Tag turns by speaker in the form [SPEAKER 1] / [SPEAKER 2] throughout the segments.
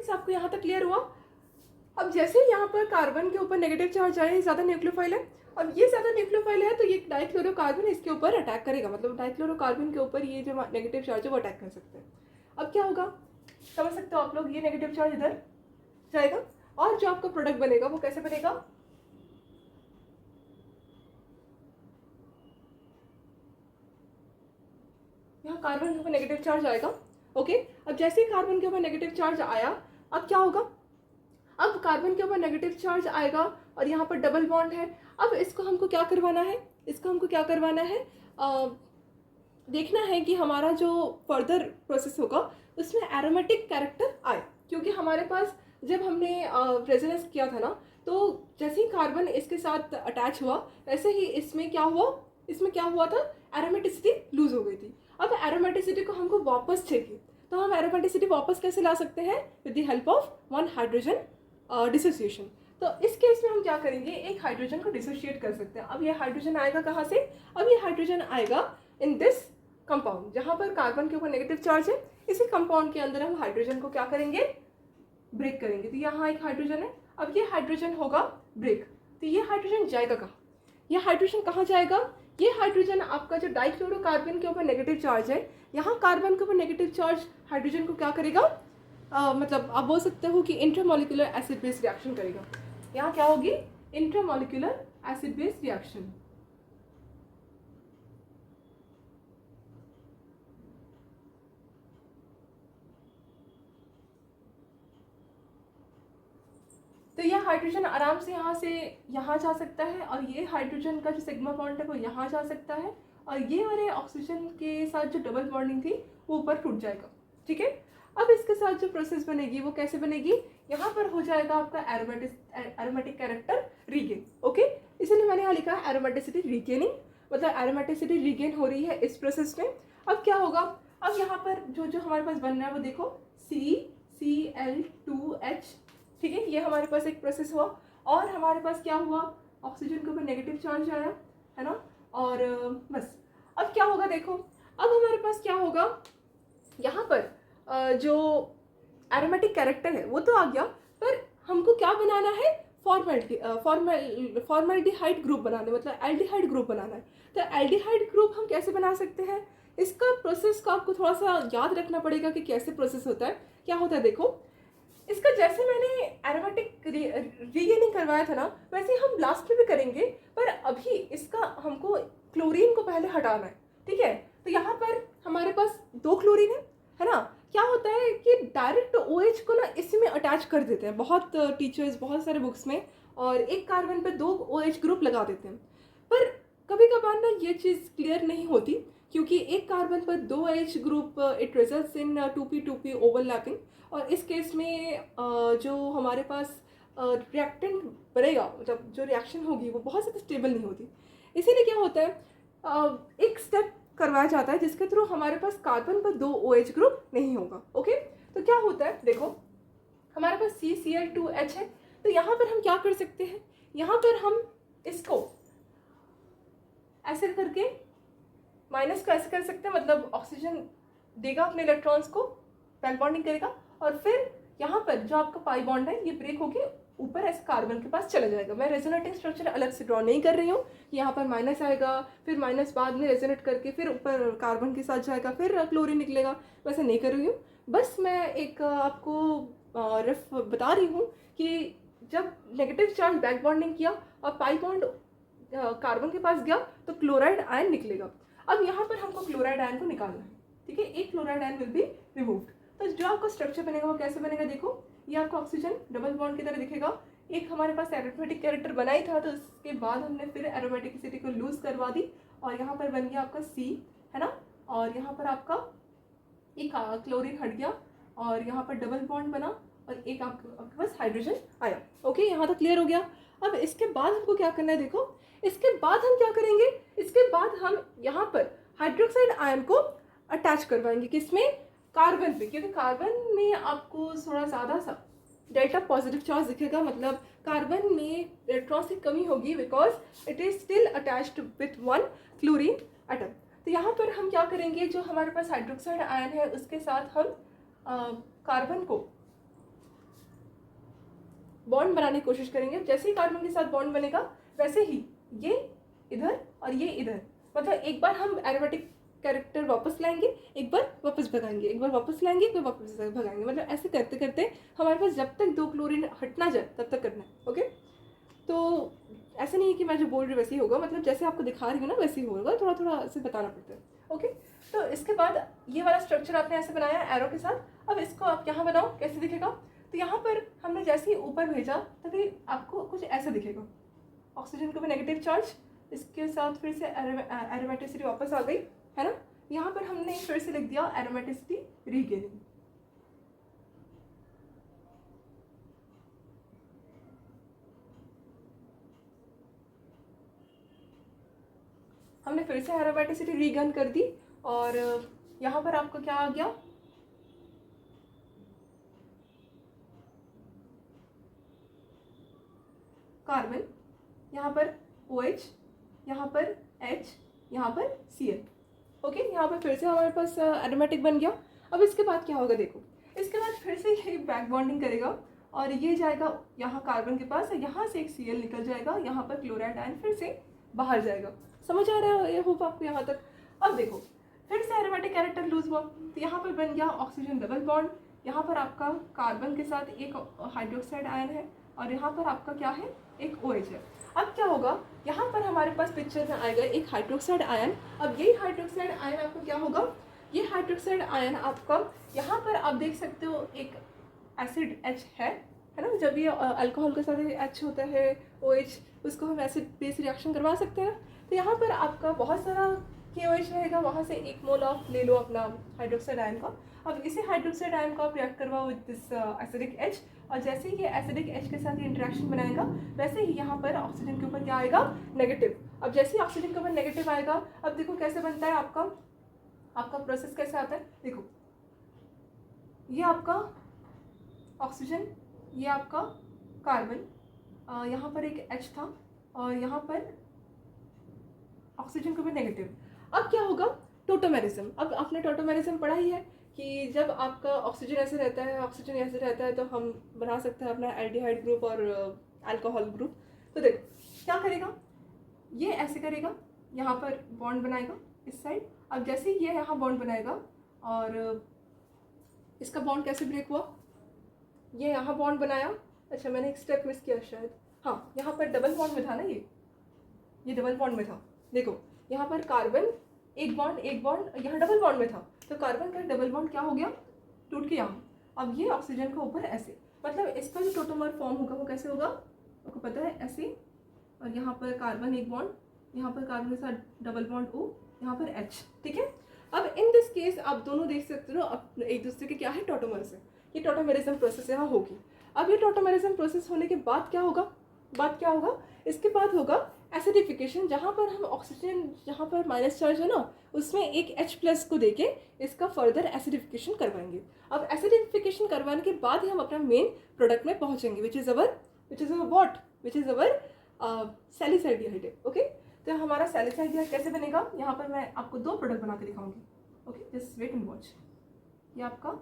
[SPEAKER 1] Friends, आपको यहाँ तक क्लियर हुआ? अब जैसे यहाँ पर कार्बन के ऊपर नेगेटिव चार्ज आया, ज़्यादा न्यूक्लियोफाइल है, अब ये ज़्यादा न्यूक्लियोफाइल है तो ये डाइक्लोरोकार्बन इसके ऊपर अटैक करेगा, मतलब डाइक्लोरोकार्बन के ऊपर ये जो नेगेटिव चार्ज है वो अटैक कर सकते हैं। अब क्या होगा समझ सकते हो आप लोग, ये नेगेटिव चार्ज इधर जाएगा और जो आपका प्रोडक्ट बनेगा वो कैसे बनेगा, यहाँ कार्बन के ऊपर नेगेटिव चार्ज आएगा। ओके, अब जैसे ही कार्बन के ऊपर नेगेटिव चार्ज आया, अब क्या होगा, अब कार्बन के ऊपर नेगेटिव चार्ज आएगा और यहाँ पर डबल बॉन्ड है। अब इसको हमको क्या करवाना है, देखना है कि हमारा जो फर्दर प्रोसेस होगा उसमें एरोमेटिक कैरेक्टर आए, क्योंकि हमारे पास जब हमने रेजोनेंस किया था ना, तो जैसे ही कार्बन इसके साथ अटैच हुआ वैसे ही इसमें क्या हुआ था, एरोमेटिसिटी लूज हो गई थी। अब एरोमेटिसिटी को हमको वापस चाहिए, तो हम एरोमेटिसिटी वापस कैसे ला सकते हैं, with the help of one hydrogen dissociation. तो इस केस में हम क्या करेंगे, एक हाइड्रोजन को डिसोशिएट कर सकते हैं। अब ये हाइड्रोजन आएगा कहाँ से, अब ये हाइड्रोजन आएगा इन दिस कंपाउंड, जहाँ पर कार्बन के ऊपर नेगेटिव चार्ज है। इसी कंपाउंड के अंदर हम हाइड्रोजन को क्या करेंगे, ब्रेक करेंगे। तो यहाँ एक हाइड्रोजन है, अब ये हाइड्रोजन होगा ब्रेक, तो ये हाइड्रोजन जाएगा कहाँ, ये हाइड्रोजन कहाँ जाएगा, ये हाइड्रोजन आपका जो डाइक्लोरोकार्बन के ऊपर नेगेटिव चार्ज है, यहाँ कार्बन के ऊपर नेगेटिव चार्ज हाइड्रोजन को क्या करेगा, मतलब आप बोल सकते हो कि इंटरमॉलिक्यूलर एसिड बेस रिएक्शन करेगा। यहाँ क्या होगी, इंटरमॉलिक्यूलर एसिड बेस रिएक्शन। तो यह हाइड्रोजन आराम से यहाँ से यहाँ जा सकता है और ये हाइड्रोजन का जो सिग्मा बॉन्ड है वो यहाँ जा सकता है, और ये वाले ऑक्सीजन के साथ जो डबल बॉन्डिंग थी वो ऊपर टूट जाएगा। ठीक है, अब इसके साथ जो प्रोसेस बनेगी वो कैसे बनेगी, यहाँ पर हो जाएगा आपका एरोमेटिक कैरेक्टर रीगेन। ओके, इसलिए मैंने यहाँ लिखा है एरोमेटिसिटी रीगेनिंग, मतलब एरोमेटिसिटी रीगेन हो रही है इस प्रोसेस में। अब क्या होगा, अब यहाँ पर जो हमारे पास बन रहा है वो देखो CCl2H। ठीक है, ये हमारे पास एक प्रोसेस हुआ और हमारे पास क्या हुआ, ऑक्सीजन के ऊपर नेगेटिव चार्ज आया है ना, और बस अब क्या होगा देखो, अब हमारे पास क्या होगा, यहाँ पर जो एरोमेटिक कैरेक्टर है वो तो आ गया, पर हमको क्या बनाना है, फॉर्मेल्डिहाइड ग्रुप बनाना है, मतलब एल्डिहाइड ग्रुप बनाना है। तो एल्डिहाइड ग्रुप हम कैसे बना सकते हैं, इसका प्रोसेस का आपको थोड़ा सा याद रखना पड़ेगा कि कैसे प्रोसेस होता है, क्या होता है। देखो, इसका जैसे मैंने एरोमेटिक रीगेनिंग करवाया था ना, वैसे हम लास्ट में भी करेंगे, पर अभी इसका हमको क्लोरीन को पहले हटाना है। ठीक है, तो यहाँ पर हमारे पास 2 क्लोरीन है ना। क्या होता है कि डायरेक्ट OH को ना इसी में अटैच कर देते हैं बहुत टीचर्स, बहुत सारे बुक्स में, और एक कार्बन पे 2 OH ग्रुप लगा देते हैं, पर कभी कभार ना ये चीज़ क्लियर नहीं होती, क्योंकि एक कार्बन पर 2 OH group it results in 2p2p overlapping, और इस केस में जो हमारे पास रिएक्टेंट बनेगा, मतलब जो रिएक्शन होगी वो बहुत ज़्यादा स्टेबल नहीं होती। इसीलिए क्या होता है, एक स्टेप करवाया जाता है जिसके थ्रू हमारे पास कार्बन पर 2 OH ग्रुप नहीं होगा। ओके, तो क्या होता है देखो, हमारे पास CCl2H है, तो यहाँ पर हम क्या कर सकते हैं, यहाँ पर हम इसको ऐसे करके माइनस को ऐसे कर सकते हैं, मतलब ऑक्सीजन देगा अपने इलेक्ट्रॉन्स को, बैक बॉन्डिंग करेगा, और फिर यहाँ पर जो आपका पाई बॉन्ड है ये ब्रेक होके ऊपर ऐसे कार्बन के पास चला जाएगा। मैं रेजोनेटिंग स्ट्रक्चर अलग से ड्रॉ नहीं कर रही हूँ, यहाँ पर माइनस आएगा, फिर माइनस बाद में रेजोनेट करके फिर ऊपर कार्बन के साथ जाएगा, फिर क्लोरीन निकलेगा, वैसे नहीं कर रही हूँ। बस मैं एक आपको रफ बता रही हूँ कि जब नेगेटिव चार्ज बैक बॉन्डिंग किया और पाई बॉन्ड कार्बन के पास गया तो क्लोराइड आयन निकलेगा। अब यहाँ पर हमको क्लोराइड आयन को निकालना है। ठीक है, एक chloride ion will be removed. तो जो आपका स्ट्रक्चर बनेगा वो कैसे बनेगा, देखो ये आपका ऑक्सीजन डबल बॉन्ड की तरह दिखेगा। एक हमारे पास एरोमेटिक कैरेक्टर बना ही था, तो उसके बाद हमने फिर एरोमेटिसिटी को लूज करवा दी, और यहाँ पर बन गया आपका C है ना, और यहाँ पर आपका एक क्लोरीन हट गया, और यहाँ पर डबल बॉन्ड बना, और एक आपके पास हाइड्रोजन आया। ओके, यहाँ तक क्लियर हो गया। अब इसके बाद हमको क्या करना है, देखो इसके बाद हम क्या करेंगे, इसके बाद हम यहाँ पर हाइड्रोक्साइड आयन को अटैच करवाएंगे, किसमें, कार्बन पे, क्योंकि कार्बन में आपको थोड़ा ज़्यादा सा डेल्टा पॉजिटिव चार्ज दिखेगा, मतलब कार्बन में इलेक्ट्रॉन्स की कमी होगी, because it is still attached with 1 chlorine atom. तो यहाँ पर हम क्या करेंगे, जो हमारे पास हाइड्रोक्साइड आयन है उसके साथ हम कार्बन को बॉन्ड बनाने की कोशिश करेंगे। जैसे ही कार्बन के साथ बॉन्ड बनेगा वैसे ही ये इधर और ये इधर, मतलब एक बार हम एरोमेटिक कैरेक्टर वापस लाएंगे, एक बार वापस भगाएंगे, एक बार वापस लाएंगे, एक बार वापस भगाएंगे, मतलब ऐसे करते करते हमारे पास जब तक 2 क्लोरीन हट ना जाए तब तक करना है। ओके, तो ऐसा नहीं है कि मैं जो बोल रही हूँ वैसे ही होगा, मतलब जैसे आपको दिखा रही हूँ ना वैसे ही होगा, थोड़ा थोड़ा ऐसे बताना पड़ता है। ओके, तो इसके बाद ये वाला स्ट्रक्चर आपने ऐसे बनाया एरो के साथ। अब इसको आप यहाँ बनाओ, कैसे दिखेगा? तो यहाँ पर हमने जैसे ही ऊपर भेजा तभी आपको कुछ ऐसा दिखेगा, ऑक्सीजन को भी नेगेटिव चार्ज, इसके साथ फिर से एरोमेटिसिटी वापस आ गई, है ना। यहाँ पर हमने फिर से लिख दिया एरोमेटिसिटी रीगेनिंग। हमने फिर से एरोमेटिसिटी रीगेन कर दी और यहाँ पर आपका क्या आ गया, कार्बन, यहाँ पर OH, यहाँ पर H, यहाँ पर Cl। ओके, यहाँ पर फिर से हमारे पास एरोमेटिक बन गया। अब इसके बाद क्या होगा देखो, इसके बाद फिर से ये बैक बॉन्डिंग करेगा और ये जाएगा यहाँ कार्बन के पास, यहाँ से एक Cl निकल जाएगा, यहाँ पर क्लोराइड आयन फिर से बाहर जाएगा। समझ आ रहा है ये होप आपको यहाँ तक? अब देखो फिर से एरोमेटिक कैरेक्टर लूज हुआ, तो यहाँ पर बन गया ऑक्सीजन डबल बॉन्ड, यहाँ पर आपका कार्बन के साथ एक हाइड्रोक्साइड आयन है और यहाँ पर आपका क्या है, एक OH है। अब क्या होगा, यहाँ पर हमारे पास पिक्चर में आएगा एक हाइड्रोक्साइड आयन। अब यही हाइड्रोक्साइड आयन आपको क्या होगा, ये हाइड्रोक्साइड आयन आपका यहाँ पर आप देख सकते हो एक एसिड H है ना। जब ये अल्कोहल के साथ H होता है OH, उसको हम एसिड बेस रिएक्शन करवा सकते हैं। तो यहाँ पर आपका बहुत सारा KOH रहेगा, वहाँ से 1 मोल ऑफ ले लो अपना हाइड्रोक्साइड आयन का। अब इसी हाइड्रोक्साइड आयन को आप रिएक्ट करवाओ विद दिस एसिडिक H, और जैसे ही ये एसिडिक H के साथ ये इंटरेक्शन बनाएगा वैसे ही यहाँ पर ऑक्सीजन के ऊपर क्या आएगा, नेगेटिव। अब जैसे ही ऑक्सीजन के ऊपर नेगेटिव आएगा, अब देखो कैसे बनता है आपका प्रोसेस कैसे आता है। देखो ये आपका ऑक्सीजन, ये आपका कार्बन, यहाँ पर एक H था और यहाँ पर ऑक्सीजन के ऊपर नेगेटिव। अब क्या होगा, टोटोमेरिज्म। अब आपने टोटोमेरिज्म पढ़ा ही है कि जब आपका ऑक्सीजन ऐसे रहता है, ऑक्सीजन ऐसे रहता है, तो हम बना सकते हैं अपना एल्डिहाइड ग्रुप और अल्कोहल ग्रुप। तो देखो क्या करेगा, ये ऐसे करेगा, यहाँ पर बॉन्ड बनाएगा इस साइड। अब जैसे ही ये यहाँ बॉन्ड बनाएगा और इसका बॉन्ड कैसे ब्रेक हुआ, ये यहाँ बॉन्ड बनाया, अच्छा मैंने एक स्टेप मिस किया शायद, हाँ यहाँ पर डबल बॉन्ड में था ना, ये डबल बॉन्ड में था। देखो यहाँ पर कार्बन एक बॉन्ड यहाँ डबल बॉन्ड में था, तो कार्बन का डबल बॉन्ड क्या हो गया, टूट के यहाँ। अब ये ऑक्सीजन का ऊपर ऐसे, मतलब इसका जो टोटोमर फॉर्म होगा वो कैसे होगा, आपको पता है ऐसे, और यहाँ पर कार्बन एक बॉन्ड, यहाँ पर कार्बन के साथ डबल बॉन्ड O, यहाँ पर H, ठीक है। अब इन दिस केस आप दोनों देख सकते हो अब एक दूसरे के क्या है, टोटोमर्स है। ये टोटोमेरिज्म प्रोसेस यहाँ होगी। अब ये टोटोमेरिज्म प्रोसेस होने के बाद क्या होगा, इसके बाद होगा एसिडिफिकेशन, जहाँ पर हम ऑक्सीजन जहाँ पर माइनस चार्ज है ना, उसमें एक H+ को देके इसका फर्दर एसिडिफिकेशन करवाएंगे। अब एसिडिफिकेशन करवाने के बाद ही हम अपना मेन प्रोडक्ट में पहुँचेंगे, विच इज़ अवर सैलिसाइल्डिहाइड। ओके, तो हमारा सैलिसाइल्डिहाइड कैसे बनेगा, यहाँ पर मैं आपको 2 प्रोडक्ट बना के दिखाऊंगी। Okay, just wait and watch. ये आपका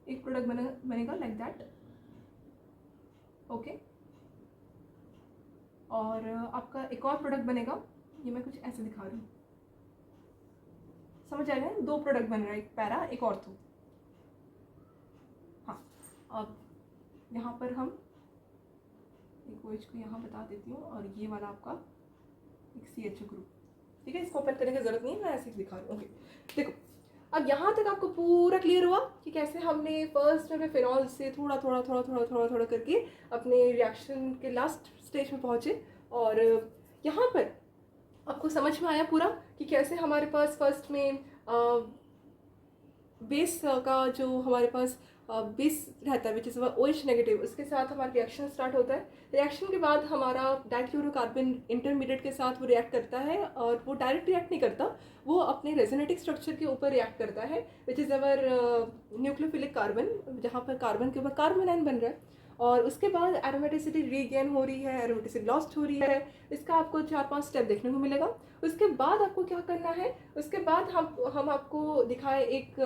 [SPEAKER 1] एक प्रोडक्ट बनेगा लाइक दैट। ओके, और आपका एक और प्रोडक्ट बनेगा, ये मैं कुछ ऐसे दिखा रही हूँ, समझ आएगा? 2 प्रोडक्ट बन रहा है, एक पैरा एक ऑर्थो। हाँ, अब यहाँ पर हम एक OH को यहाँ बता देती हूँ, और ये वाला आपका एक CHO ग्रुप, ठीक है। इसको ओपन करने की जरूरत नहीं है, मैं ऐसे ही दिखा रही हूँ। ओके, देखो अब यहाँ तक आपको पूरा क्लियर हुआ कि कैसे हमने फर्स्ट में फिनॉल से थोड़ा थोड़ा करके अपने रिएक्शन के लास्ट स्टेज में पहुँचे, और यहाँ पर आपको समझ में आया पूरा कि कैसे हमारे पास फर्स्ट में बेस का जो हमारे पास बेस रहता है विच इज़ OH नेगेटिव, उसके साथ हमारा रिएक्शन स्टार्ट होता है। रिएक्शन के बाद हमारा डाइक्लोरोकार्बन इंटरमीडिएट के साथ वो रिएक्ट करता है, और वो डायरेक्ट रिएक्ट नहीं करता, वो अपने रेजोनेटिक स्ट्रक्चर के ऊपर रिएक्ट करता है, which is our nucleophilic carbon, जहाँ पर कार्बन के ऊपर कार्बन आयन बन रहा है। और उसके बाद एरोमेटिसिटी रीगेन हो रही है, एरोमेटिसिटी लॉस्ट हो रही है। इसका आपको 4-5 स्टेप देखने को मिलेगा। उसके बाद आपको क्या करना है, उसके बाद हम आपको दिखाए एक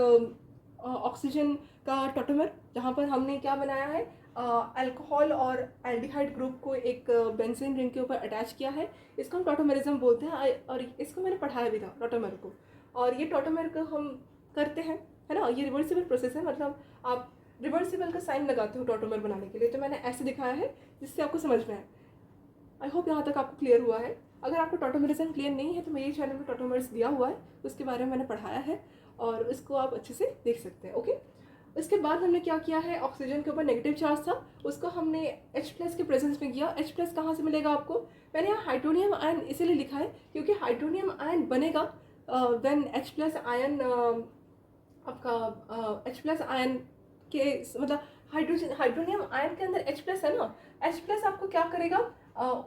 [SPEAKER 1] ऑक्सीजन का टॉटोमर, जहाँ पर हमने क्या बनाया है, अल्कोहल और एल्डिहाइड ग्रुप को एक बेंजीन रिंग के ऊपर अटैच किया है। इसको हम टॉटोमरिज्म बोलते हैं और इसको मैंने पढ़ाया भी था टॉटोमर को। और ये टॉटोमर को हम करते हैं, है ना, ये रिवर्सिबल प्रोसेस है, मतलब आप रिवर्सिबल का साइन लगाते हो टॉटोमर बनाने के लिए। तो मैंने ऐसे दिखाया है जिससे आपको समझ में आए। आई होप यहाँ तक आपको क्लियर हुआ है। अगर आपको टॉटोमरिज्म क्लियर नहीं है तो मेरे चैनल में टॉटोमर्स दिया हुआ है, उसके बारे में मैंने पढ़ाया है और इसको आप अच्छे से देख सकते हैं। ओके, इसके बाद हमने क्या किया है, ऑक्सीजन के ऊपर नेगेटिव चार्ज था, उसको हमने H+ के प्रेजेंस में किया। H+ कहाँ से मिलेगा आपको, मैंने यहाँ हाइड्रोनियम आयन इसीलिए लिखा है क्योंकि हाइड्रोनियम आयन बनेगा व्हेन H+ आयन आपका H+ आयन के मतलब हाइड्रोनियम आयन के अंदर H+ है ना, H+ आपको क्या करेगा,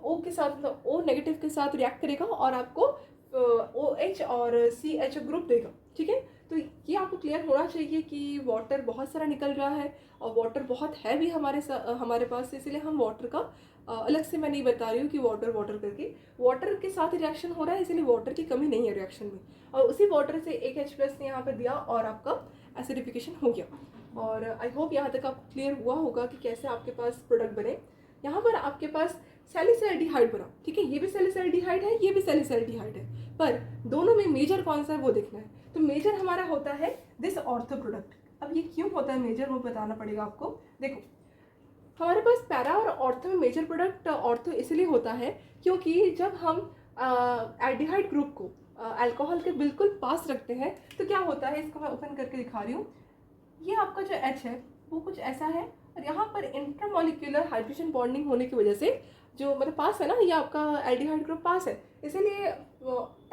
[SPEAKER 1] O के साथ, मतलब O नेगेटिव के साथ रिएक्ट करेगा और आपको OH और CH ग्रुप देगा। ठीक है, तो ये आपको क्लियर होना चाहिए कि वाटर बहुत सारा निकल रहा है और वाटर बहुत है भी हमारे पास, इसीलिए हम वाटर का अलग से मैं नहीं बता रही हूँ कि वाटर करके, वाटर के साथ रिएक्शन हो रहा है, इसीलिए वाटर की कमी नहीं है रिएक्शन में, और उसी वाटर से एक H+ ने यहाँ पर दिया और आपका एसिडिफिकेशन हो गया। और आई होप यहाँ तक आपको क्लियर हुआ होगा कि कैसे आपके पास प्रोडक्ट बने। यहाँ पर आपके पास सैलिसाइल्डिहाइड बना, ठीक है, ये भी सैलिसाइल्डिहाइड है, ये भी सैलिसाइल्डिहाइड है, पर दोनों में मेजर कौन सा है वो देखना है। तो मेजर हमारा होता है दिस ऑर्थो प्रोडक्ट। अब ये क्यों होता है मेजर, वो बताना पड़ेगा आपको। देखो, हमारे पास पैरा और ऑर्थो में मेजर प्रोडक्ट ऑर्थो इसलिए होता है क्योंकि जब हम एल्डिहाइड ग्रुप को अल्कोहल के बिल्कुल पास रखते हैं तो क्या होता है, इसको मैं ओपन करके दिखा रही हूँ। ये आपका जो H है वो कुछ ऐसा है और यहाँ पर इंट्रामोलिक्यूलर हाइड्रोजन बॉन्डिंग होने की वजह से जो मतलब पास है ना, ये आपका एल्डिहाइड ग्रुप पास है, इसीलिए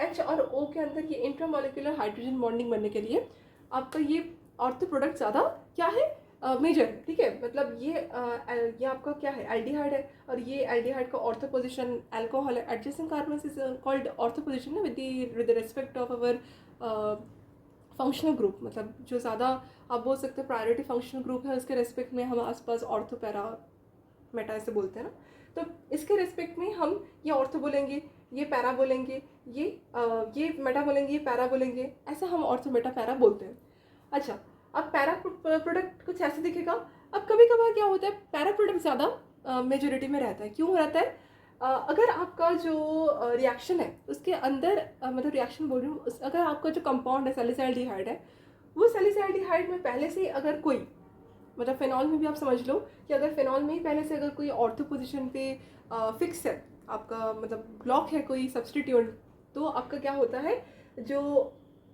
[SPEAKER 1] H और O के अंदर ये इंट्रामोलिक्यूलर हाइड्रोजन बॉन्डिंग बनने के लिए आपका ये ऑर्थो प्रोडक्ट ज़्यादा क्या है, मेजर है। ठीक है, मतलब ये आपका क्या है, एल्डिहाइड है और ये एल्डिहाइड का ऑर्थो पोजिशन अल्कोहल है, adjacent carbon is called ortho position with respect of our functional group, मतलब जो ज़्यादा आप बोल सकते हो प्रायोरिटी फंक्शनल ग्रुप है उसके रेस्पेक्ट में हम आसपास ऑर्थो पैरा मेटा ऐसे बोलते हैं ना, तो इसके रेस्पेक्ट में हम ये ऑर्थो बोलेंगे, ये पैरा बोलेंगे, ये मेटा बोलेंगे, ये पैरा बोलेंगे, ऐसा हम ऑर्थो मेटा पैरा बोलते हैं। अच्छा, अब पैरा प्रोडक्ट कुछ ऐसे दिखेगा। अब कभी कभार क्या होता है, पैरा प्रोडक्ट ज़्यादा मेजोरिटी में रहता है। क्यों रहता है, अगर आपका जो रिएक्शन है उसके अंदर मतलब रिएक्शन बोल रही हूँ, अगर आपका जो कंपाउंड है सैलिसाइल्डिहाइड है, वो सैलिसाइल्डिहाइड में पहले से अगर कोई मतलब फिनॉल में भी आप समझ लो कि अगर फिनॉल में ही पहले से अगर कोई ऑर्थो पोजीशन पे फिक्स है आपका, मतलब ब्लॉक है कोई सब्सटीट्यूट, तो आपका क्या होता है, जो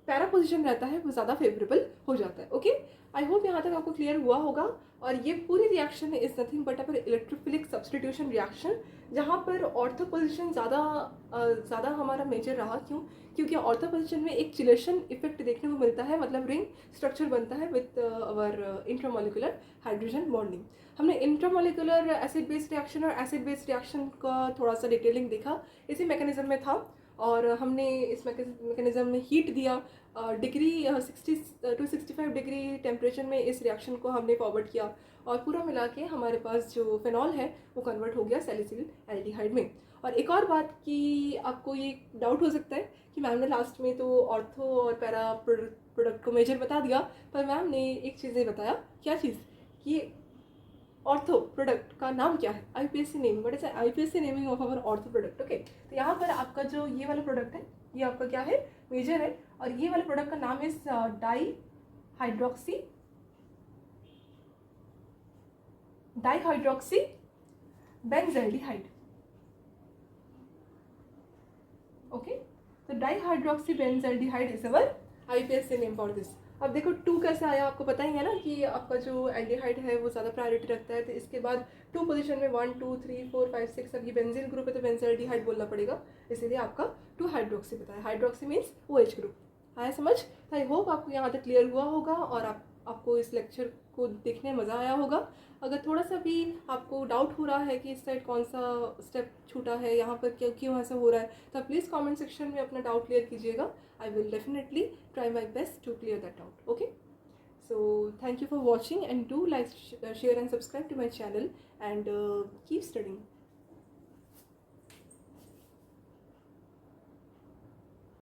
[SPEAKER 1] पैरा पोजीशन रहता है वो ज़्यादा फेवरेबल हो जाता है। ओके, आई होप यहाँ तक आपको क्लियर हुआ होगा। और ये पूरी reaction is nothing but a electrophilic substitution reaction, जहाँ पर ऑर्थो पोजीशन ज़्यादा हमारा मेजर रहा। क्यों, क्योंकि ऑर्थो पोजीशन में एक चिलेशन इफेक्ट देखने को मिलता है, मतलब रिंग स्ट्रक्चर बनता है with our intramolecular hydrogen bonding. हमने इंट्रामोलिकुलर एसिड बेस्ड रिएक्शन और एसिड बेस्ड रिएक्शन का थोड़ा सा डिटेलिंग देखा, इसी मैकेनिज्म में था, और हमने इस मैकेनिज्म में हीट दिया डिग्री 60 to 65 डिग्री टेम्परेचर में इस रिएक्शन को हमने फॉरवर्ड किया, और पूरा मिला के हमारे पास जो फिनॉल है वो कन्वर्ट हो गया सैलिसिल एल्डिहाइड में। और एक और बात कि आपको ये डाउट हो सकता है कि मैम ने लास्ट में तो ऑर्थो और पैरा प्रोडक्ट को मेजर बता दिया, पर मैम ने एक चीज़ नहीं बताया। क्या चीज़, कि ऑर्थो प्रोडक्ट का नाम क्या है, IUPAC naming, what is IUPAC naming of our ortho product. Okay, तो यहाँ पर आपका जो ये वाला प्रोडक्ट है ये आपका क्या है, मेजर है, और ये वाले प्रोडक्ट का नाम इज डाइहाइड्रोक्सी बेंजल्डिहाइड। ओके, तो dihydroxy benzaldehyde is our IUPAC name for this. अब देखो 2 कैसे आया, आपको पता ही है ना कि आपका जो एल्डिहाइड है वो ज़्यादा प्रायोरिटी रखता है, तो इसके बाद 2 पोजीशन में 1 2 3 4 5 6, अब ये बेंजीन ग्रुप है तो बेंजल्डिहाइड बोलना पड़ेगा, इसीलिए आपका 2 हाइड्रोक्सी बताया। Hydroxy means OH group. आया समझ, आई होप आपको यहाँ तक क्लियर हुआ होगा और आपको इस लेक्चर को देखने में मज़ा आया होगा। अगर थोड़ा सा भी आपको डाउट हो रहा है कि इस साइड कौन सा स्टेप छूटा है, यहाँ पर क्यों ऐसा हो रहा है, तो प्लीज़ कमेंट सेक्शन में अपना डाउट क्लियर कीजिएगा। I will definitely try my best to clear that out. Okay, so thank you for watching and do like, share and subscribe to my channel, and keep studying.